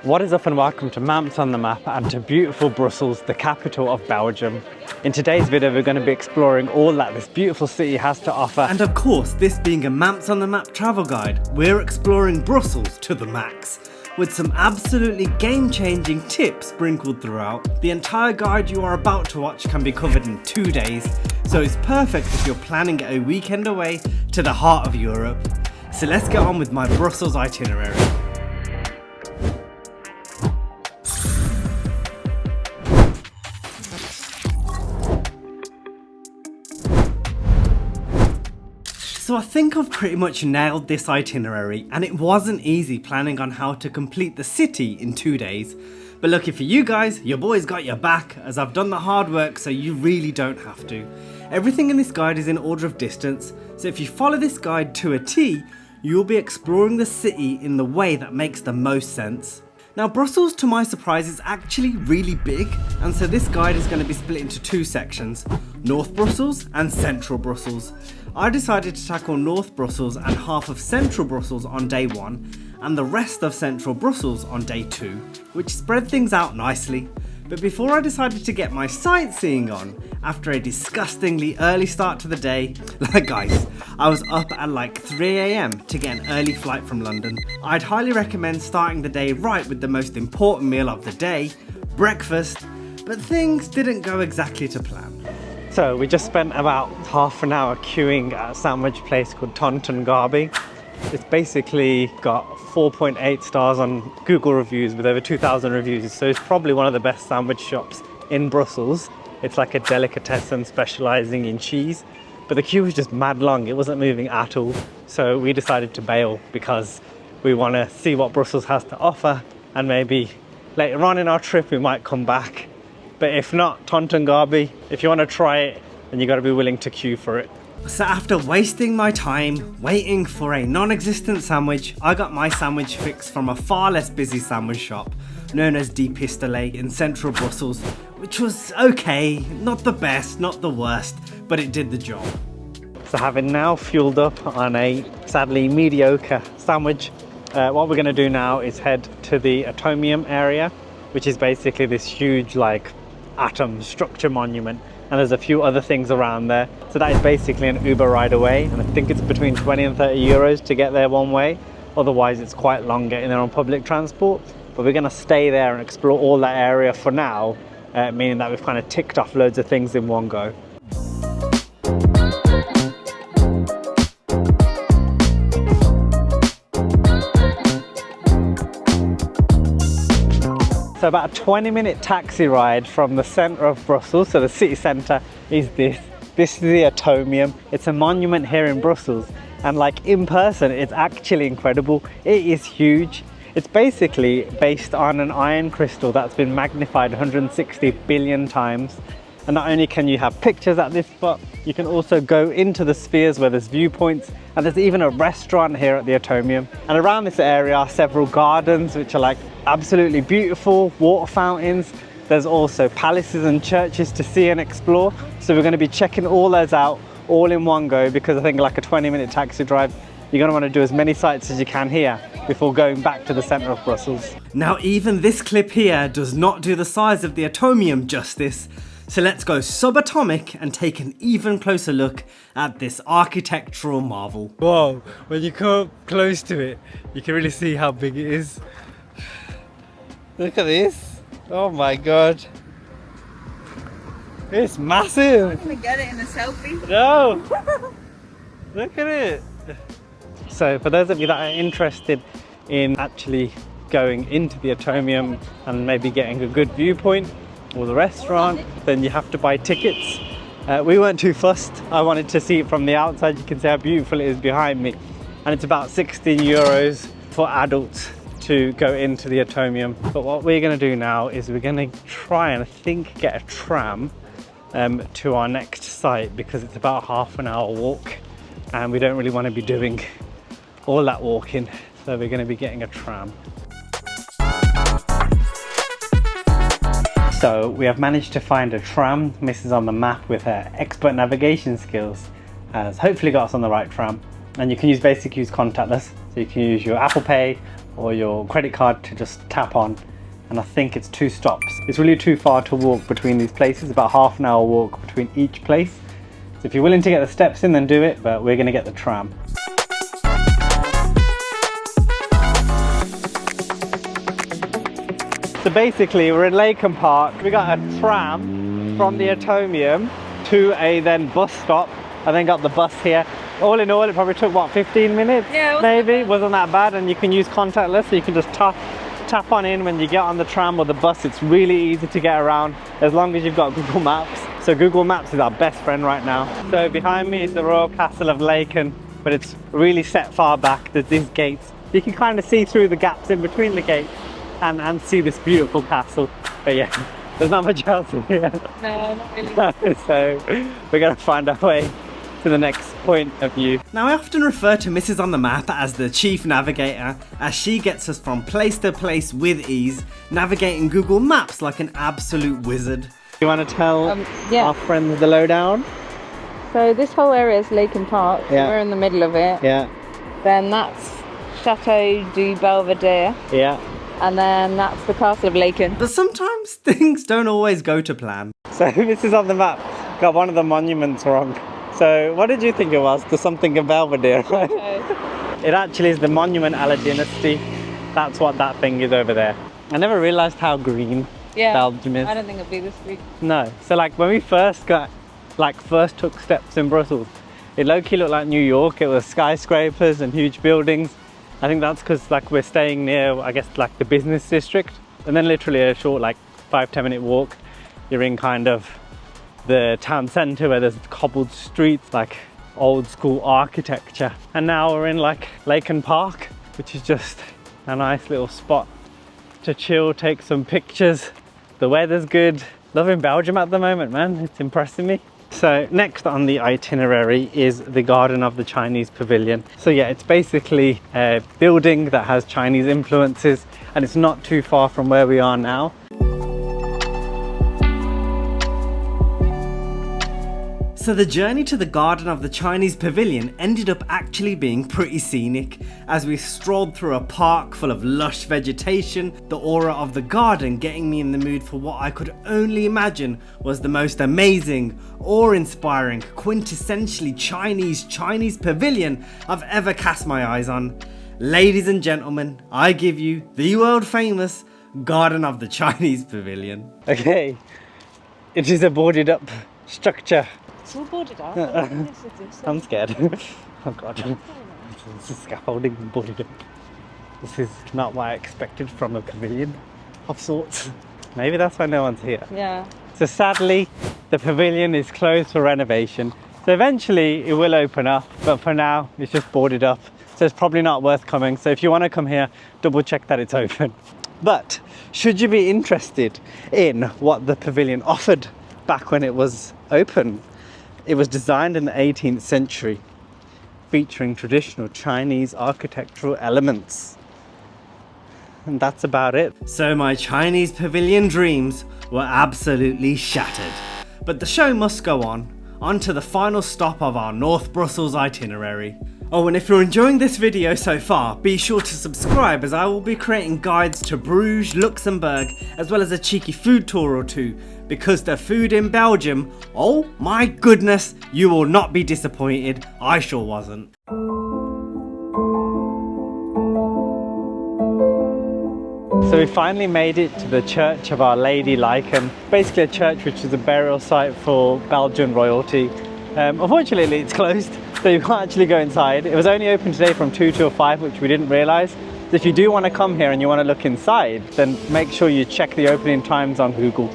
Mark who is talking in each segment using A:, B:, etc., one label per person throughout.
A: What is up and welcome to Maps on the Map and to beautiful Brussels, the capital of Belgium. In today's video we're going to be exploring all that this beautiful city has to offer.
B: And of course, this being a Maps on the Map travel guide, we're exploring Brussels to the max, with some absolutely game-changing tips sprinkled throughout. The entire guide you are about to watch can be covered in 2 days, so it's perfect if you're planning a weekend away to the heart of Europe. So let's get on with my Brussels itinerary. So I think I've pretty much nailed this itinerary, and it wasn't easy planning on how to complete the city in 2 days. But lucky for you guys, your boy's got your back, as I've done the hard work so you really don't have to. Everything in this guide is in order of distance, so if you follow this guide to a T, you'll be exploring the city in the way that makes the most sense. Now Brussels, to my surprise, is actually really big, and so this guide is going to be split into 2 sections, North Brussels and Central Brussels. I decided to tackle North Brussels and half of Central Brussels on day 1, and the rest of Central Brussels on day 2, which spread things out nicely. But before I decided to get my sightseeing on, after a disgustingly early start to the day, like guys, I was up at like 3 AM to get an early flight from London. I'd highly recommend starting the day right with the most important meal of the day, breakfast, but things didn't go exactly to plan.
A: So we just spent about half an hour queuing at a sandwich place called Coudenberg. It's basically got 4.8 stars on Google reviews with over 2,000 reviews, so it's probably one of the best sandwich shops in Brussels. It's like a delicatessen specialising in cheese, but the queue was just mad long, it wasn't moving at all. So we decided to bail because we want to see what Brussels has to offer, and maybe later on in our trip we might come back. But if not, Coudenberg, if you want to try it, then you got to be willing to queue for it.
B: So after wasting my time waiting for a non-existent sandwich, I got my sandwich fix from a far less busy sandwich shop known as Die Pistolet in central Brussels, which was okay, not the best, not the worst, but it did the job.
A: So having now fueled up on a sadly mediocre sandwich, what we're going to do now is head to the Atomium area, which is basically this huge like atom structure monument. And there's a few other things around there. So that is basically an Uber ride away, and I think it's between 20 and 30 euros to get there one way. Otherwise it's quite long getting there on public transport. But we're gonna stay there and explore all that area for now, meaning that we've kind of ticked off loads of things in one go. So about a 20-minute taxi ride from the centre of Brussels, so the city centre is this. This is the Atomium. It's a monument here in Brussels, and like in person, it's actually incredible. It is huge. It's basically based on an iron crystal that's been magnified 160 billion times. And not only can you have pictures at this spot, you can also go into the spheres where there's viewpoints, and there's even a restaurant here at the Atomium. And around this area are several gardens which are like absolutely beautiful, water fountains. There's also palaces and churches to see and explore. So we're going to be checking all those out all in one go, because I think like a 20-minute taxi drive, you're going to want to do as many sites as you can here before going back to the centre of Brussels.
B: Now even this clip here does not do the size of the Atomium justice. So let's go subatomic and take an even closer look at this architectural marvel.
A: Whoa, when you come up close to it, you can really see how big it is. Look at this. Oh my god. It's massive.
C: I'm gonna get it in a selfie.
A: No. Look at it. So for those of you that are interested in actually going into the Atomium and maybe getting a good viewpoint, or the restaurant, then you have to buy tickets. We weren't too fussed. I wanted to see it from the outside. You can see how beautiful it is behind me. And it's about 16 euros for adults to go into the Atomium. But what we're gonna do now is we're gonna try and I think get a tram to our next site, because it's about a half an hour walk and we don't really want to be doing all that walking. So we're gonna be getting a tram. So we have managed to find a tram. Mrs. on the map with her expert navigation skills has hopefully got us on the right tram. And you can use contactless. So you can use your Apple Pay or your credit card to just tap on. And I think it's 2 stops. It's really too far to walk between these places, about half an hour walk between each place. So if you're willing to get the steps in, then do it, but we're gonna get the tram. So basically, we're in Laeken Park. We got a tram from the Atomium to a then bus stop, and then got the bus here. All in all, it probably took, what, 15 minutes?
C: Yeah,
A: maybe. Wasn't that bad, and you can use contactless, so you can just tap on in when you get on the tram or the bus. It's really easy to get around as long as you've got Google Maps. So Google Maps is our best friend right now. So behind me is the Royal Castle of Laeken, but it's really set far back. There's these gates. You can kind of see through the gaps in between the gates and see this beautiful castle. But yeah, there's not much else in here.
C: No, not really.
A: So we're gonna find our way to the next point of view.
B: Now I often refer to Mrs. on the Map as the chief navigator, as she gets us from place to place with ease, navigating Google Maps like an absolute wizard.
A: You want to tell
C: yeah.
A: our friends the lowdown?
C: So this whole area is Laeken Park. So
A: Yeah.
C: we're in the middle of it.
A: Yeah,
C: Then that's Chateau du Belvedere.
A: yeah.
C: And then that's the Castle of Laeken.
B: But sometimes things don't always go to plan.
A: So this is on the map. Got one of the monuments wrong. So what did you think it was? The something of Belvedere, right? It actually is the Monument à la Dynasty. That's what that thing is over there. I never realized how green Belgium is.
C: I don't think it'd be this big.
A: No. So like when we first took steps in Brussels, it low-key looked like New York. It was skyscrapers and huge buildings. I think that's because like we're staying near, I guess, like the business district, and then literally a short like 5-10 minute walk, you're in kind of the town centre where there's cobbled streets, like old school architecture. And now we're in like Laeken Park, which is just a nice little spot to chill, take some pictures. The weather's good. Loving Belgium at the moment, man. It's impressing me. So next on the itinerary is the Garden of the Chinese Pavilion. So yeah, it's basically a building that has Chinese influences, and it's not too far from where we are now.
B: So the journey to the Garden of the Chinese Pavilion ended up actually being pretty scenic, as we strolled through a park full of lush vegetation, the aura of the garden getting me in the mood for what I could only imagine was the most amazing, awe-inspiring, quintessentially Chinese pavilion I've ever cast my eyes on. Ladies and gentlemen, I give you the world famous Garden of the Chinese Pavilion.
A: Okay, it is a boarded up structure.
C: It's all boarded up.
A: I'm scared. Oh god. This is scaffolding and boarded up. This is not what I expected from a pavilion of sorts. Maybe that's why no one's here.
C: Yeah.
A: So sadly, the pavilion is closed for renovation. So eventually it will open up, but for now it's just boarded up. So it's probably not worth coming. So if you want to come here, double check that it's open. But should you be interested in what the pavilion offered back when it was open, it was designed in the 18th century, featuring traditional Chinese architectural elements. And that's about it.
B: So my Chinese pavilion dreams were absolutely shattered. But the show must go on to the final stop of our North Brussels itinerary. Oh, and if you're enjoying this video so far, be sure to subscribe, as I will be creating guides to Bruges, Luxembourg, as well as a cheeky food tour or two, because the food in Belgium, oh my goodness, you will not be disappointed. I sure wasn't.
A: So we finally made it to the Church of Our Lady Laeken, basically a church which is a burial site for Belgian royalty. Unfortunately it's closed, so you can't actually go inside. It was only open today from 2 till 5, which we didn't realise. So if you do want to come here and you want to look inside, then make sure you check the opening times on Google.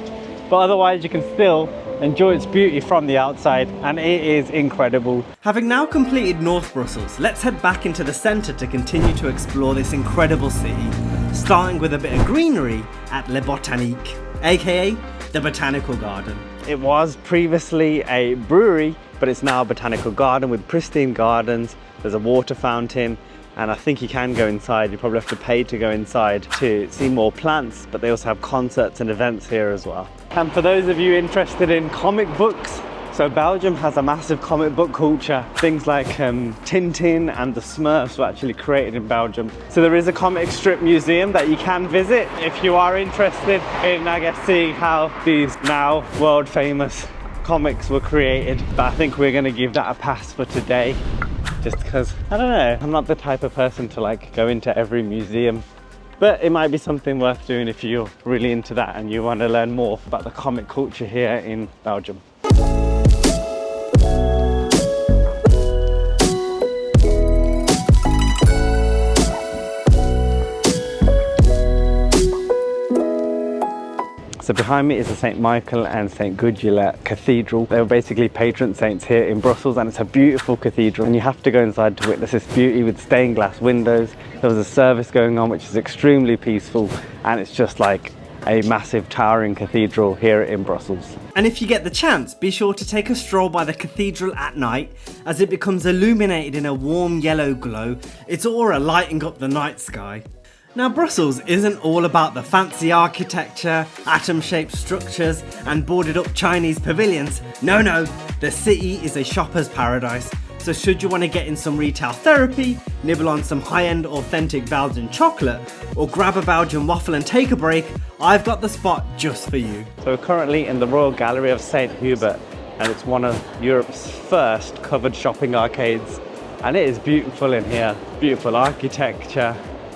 A: But otherwise you can still enjoy its beauty from the outside, and it is incredible.
B: Having now completed North Brussels, let's head back into the centre to continue to explore this incredible city, starting with a bit of greenery at Le Botanique, aka the Botanical Garden.
A: It was previously a brewery, but it's now a botanical garden with pristine gardens. There's a water fountain, and I think you can go inside. You probably have to pay to go inside to see more plants, but they also have concerts and events here as well. And for those of you interested in comic books, So Belgium has a massive comic book culture. Things like Tintin and the Smurfs were actually created in Belgium. So there is a comic strip museum that you can visit if you are interested in, I guess, seeing how these now world famous comics were created. But I think we're gonna give that a pass for today, just because, I don't know, I'm not the type of person to like go into every museum. But it might be something worth doing if you're really into that and you want to learn more about the comic culture here in Belgium. So behind me is the St. Michael and St. Gudula Cathedral. They were basically patron saints here in Brussels, and it's a beautiful cathedral and you have to go inside to witness this beauty with stained glass windows. There was a service going on which is extremely peaceful, and it's just like a massive towering cathedral here in Brussels.
B: And if you get the chance, be sure to take a stroll by the cathedral at night as it becomes illuminated in a warm yellow glow, its aura lighting up the night sky. Now Brussels isn't all about the fancy architecture, atom-shaped structures and boarded up Chinese pavilions. No, the city is a shopper's paradise. So should you want to get in some retail therapy, nibble on some high-end authentic Belgian chocolate, or grab a Belgian waffle and take a break, I've got the spot just for you.
A: So we're currently in the Royal Gallery of St. Hubert, and it's one of Europe's first covered shopping arcades. And it is beautiful in here, beautiful architecture.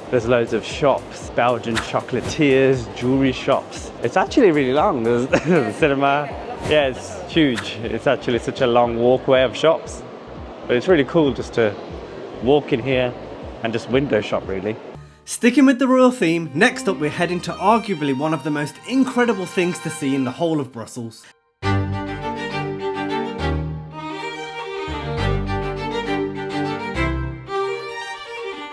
A: There's loads of shops, Belgian chocolatiers, jewelry shops. It's actually really long. There's a cinema. Yeah, it's huge. It's actually such a long walkway of shops. But it's really cool just to walk in here and just window shop, really.
B: Sticking with the royal theme, next up we're heading to arguably one of the most incredible things to see in the whole of Brussels.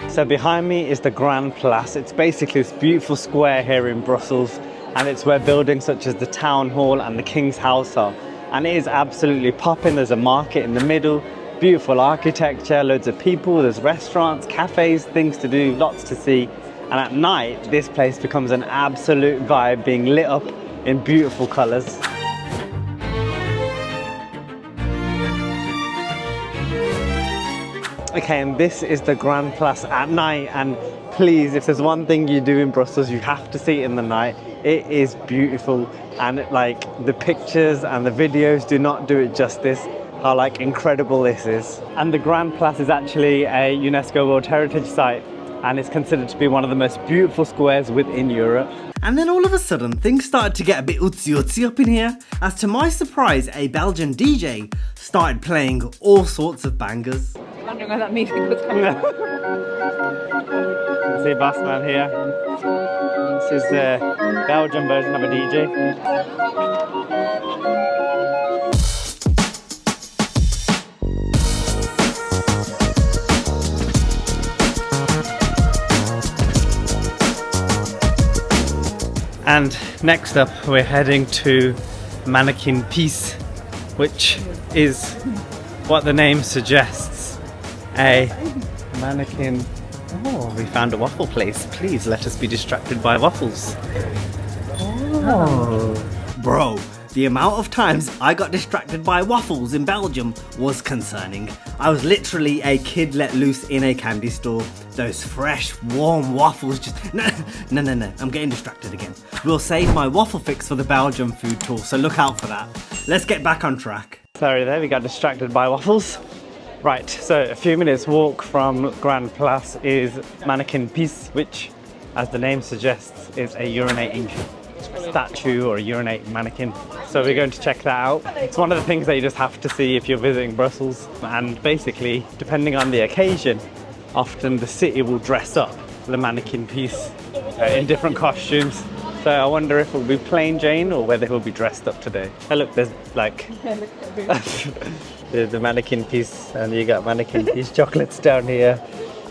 A: So behind me is the Grand Place. It's basically this beautiful square here in Brussels, and it's where buildings such as the Town Hall and the King's House are. And it is absolutely popping. There's a market in the middle, beautiful architecture, loads of people, there's restaurants, cafes, things to do, lots to see. And at night, this place becomes an absolute vibe, being lit up in beautiful colours. Okay, and this is the Grand Place at night, and please, if there's one thing you do in Brussels, you have to see it in the night. It is beautiful, and like the pictures and the videos do not do it justice, how like incredible this is. And the Grand Place is actually a UNESCO World Heritage Site, and it's considered to be one of the most beautiful squares within Europe.
B: And then all of a sudden, things started to get a bit ootzy up in here, as to my surprise, a Belgian DJ started playing all sorts of bangers.
C: Wondering where that music was coming from.
A: See Bassman here. This is the Belgian version of a DJ. And next up, we're heading to Manneken Pis, which is what the name suggests. A mannequin. Oh, we found a waffle place. Please let us be distracted by waffles.
B: Oh. Bro, the amount of times I got distracted by waffles in Belgium was concerning. I was literally a kid let loose in a candy store. Those fresh, warm waffles just... No, I'm getting distracted again. We'll save my waffle fix for the Belgium food tour, so look out for that. Let's get back on track.
A: Sorry there, we got distracted by waffles. Right, so a few minutes walk from Grand Place is Manneken Pis, which, as the name suggests, is a urinating statue or a urinating mannequin. So we're going to check that out. It's one of the things that you just have to see if you're visiting Brussels. And basically, depending on the occasion, often the city will dress up the Manneken Pis in different costumes. So I wonder if it will be plain Jane or whether he'll be dressed up today. Oh look, there's like the Manneken Pis, and you got Manneken Pis chocolates down here.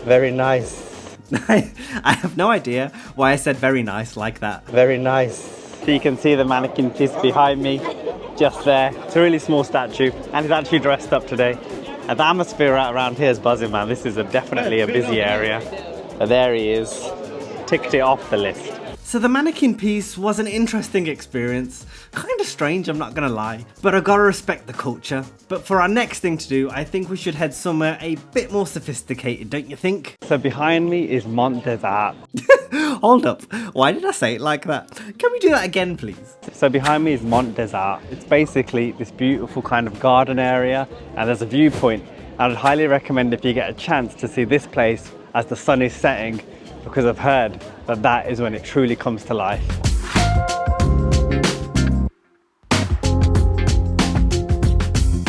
A: Very nice.
B: I have no idea why I said very nice like that.
A: Very nice. So you can see the Manneken Pis behind me, just there. It's a really small statue, and he's actually dressed up today. And the atmosphere around here is buzzing, man. This is definitely a busy area. But there he is. Ticked it off the list.
B: So the Manneken Pis was an interesting experience, kind of strange, I'm not gonna lie, but I gotta respect the culture. But for our next thing to do, I think we should head somewhere a bit more sophisticated, don't you think?
A: So behind me is Mont Desert.
B: Hold up, why did I say it like that? Can we do that again, please?
A: So behind me is Mont Desert. It's basically this beautiful kind of garden area, and there's a viewpoint. I would highly recommend if you get a chance to see this place as the sun is setting, because I've heard that that is when it truly comes to life.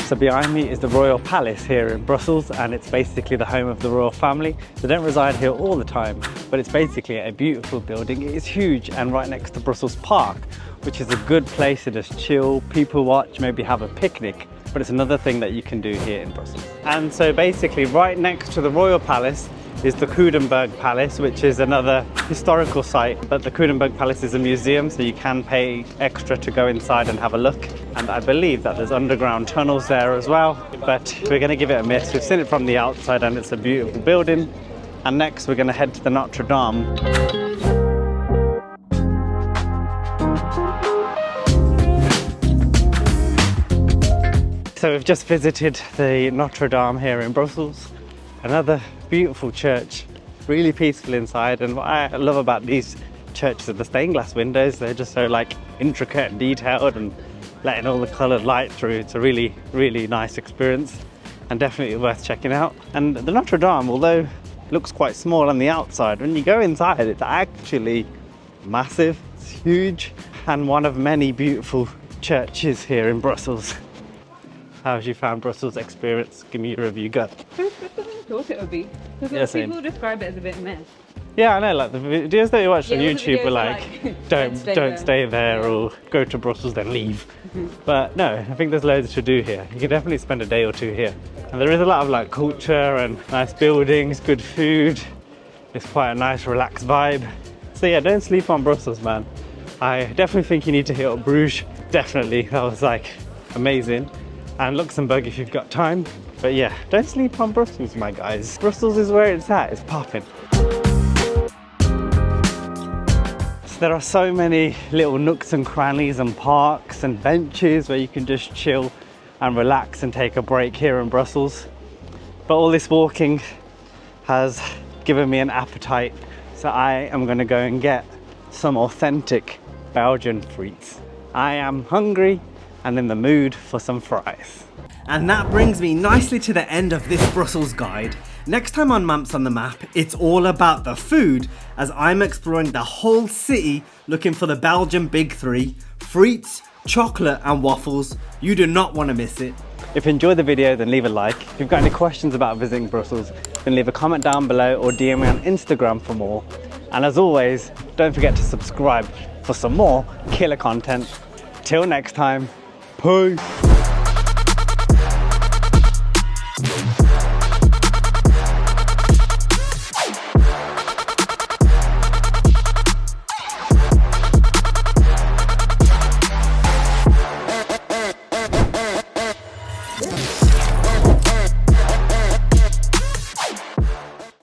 A: So behind me is the Royal Palace here in Brussels, and it's basically the home of the royal family. They don't reside here all the time, but it's basically a beautiful building. It is huge and right next to Brussels Park, which is a good place to just chill, people watch, maybe have a picnic. But it's another thing that you can do here in Brussels. And so basically right next to the Royal Palace is the Coudenberg Palace, which is another historical site. But the Coudenberg Palace is a museum, so you can pay extra to go inside and have a look. And I believe that there's underground tunnels there as well. But we're gonna give it a miss. We've seen it from the outside and it's a beautiful building. And next we're gonna head to the Notre Dame. So we've just visited the Notre Dame here in Brussels. Another beautiful church, really peaceful inside. And what I love about these churches are the stained glass windows. They're just so like intricate and detailed and letting all the coloured light through. It's a really, really nice experience and definitely worth checking out. And the Notre Dame, although it looks quite small on the outside, when you go inside, it's actually massive, it's huge, and one of many beautiful churches here in Brussels. How have you found Brussels experience? Give me a review, go.
C: I thought it would be. Because
A: Yeah, same.
C: people describe it as a bit meh.
A: Yeah, I know, like the videos that you watch on
C: Yeah, all the
A: YouTube
C: videos
A: were
C: are
A: like,
C: like,
A: don't stay there
C: Yeah.
A: or go to Brussels then leave. But no, I think there's loads to do here. You can definitely spend a day or two here. And there is a lot of like culture and nice buildings, good food. It's quite a nice relaxed vibe. So yeah, don't sleep on Brussels, man. I definitely think you need to hit up Bruges. Definitely, that was like amazing. And Luxembourg if you've got time. But yeah, don't sleep on Brussels, my guys. Brussels is where it's at, it's popping. So there are so many little nooks and crannies and parks and benches where you can just chill and relax and take a break here in Brussels. But all this walking has given me an appetite, so I am gonna go and get some authentic Belgian frites. I am hungry and in the mood for some fries.
B: And that brings me nicely to the end of this Brussels guide. Next time on Maps on the Map, it's all about the food, as I'm exploring the whole city looking for the Belgian big three: frites, chocolate and waffles. You do not want to miss it.
A: If you enjoyed the video, then leave a like. If you've got any questions about visiting Brussels, then leave a comment down below or DM me on Instagram for more. And as always, don't forget to subscribe for some more killer content. Till next time, peace.